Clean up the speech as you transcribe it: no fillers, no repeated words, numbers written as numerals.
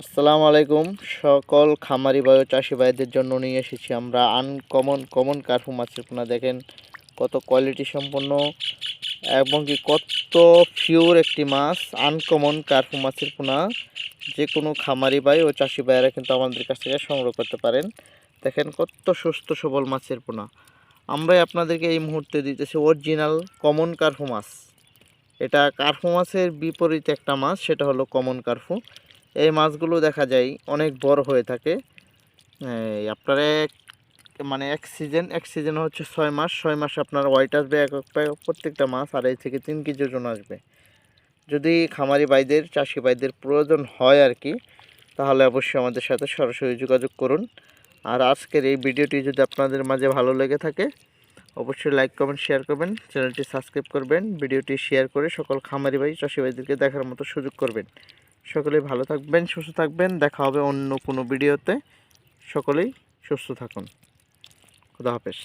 আসসালামু আলাইকুম। সকল খামারি ভাই ও চাষি ভাইদের জন্য নিয়ে এসেছি আমরা কমন কার্পু মাছের পোনা। দেখেন কত কোয়ালিটি সম্পন্ন এবং কি কত পিওর একটি মাছ। আনকমন কার্পু মাছের পোনা যে কোনো খামারি ভাই ও চাষি ভাইয়েরা কিন্তু আমাদের কাছ থেকে সংগ্রহ করতে পারেন। দেখেন কত সুস্থ সবল মাছের পোনা। আমরাই আপনাদেরকে এই মুহূর্তে দিতেছি অরিজিনাল কমন কার্পু মাছ। এটা কার্পু মাছের বিপরীত একটা মাছ, সেটা হলো কমন কার্পু। এই মাছগুলো দেখা যায় অনেক বড় হয়ে থাকে। আপনারা এক সিজন হচ্ছে 6 মাস। 6 মাসে আপনার ওয়েট আসবে প্রত্যেকটা মাছ 2.5 থেকে 3 কেজি ওজন আসবে। যদি খামারি ভাইদের চাষি ভাইদের প্রয়োজন হয় আর কি, তাহলে অবশ্যই আমাদের সাথে সরাসরি যোগাযোগ করুন। আর আজকের এই ভিডিওটি যদি আপনাদের মাঝে ভালো লেগে থাকে, অবশ্যই লাইক কমেন্ট শেয়ার করবেন, চ্যানেলটি সাবস্ক্রাইব করবেন, ভিডিওটি শেয়ার করে সকল খামারি ভাই চাষি ভাইদেরকে দেখার মতো সুযোগ করবেন। সকলেই ভালো থাকবেন, সুস্থ থাকবেন। দেখা হবে অন্য কোনো ভিডিওতে। সকলেই সুস্থ থাকুন। খুদা হাফেজ।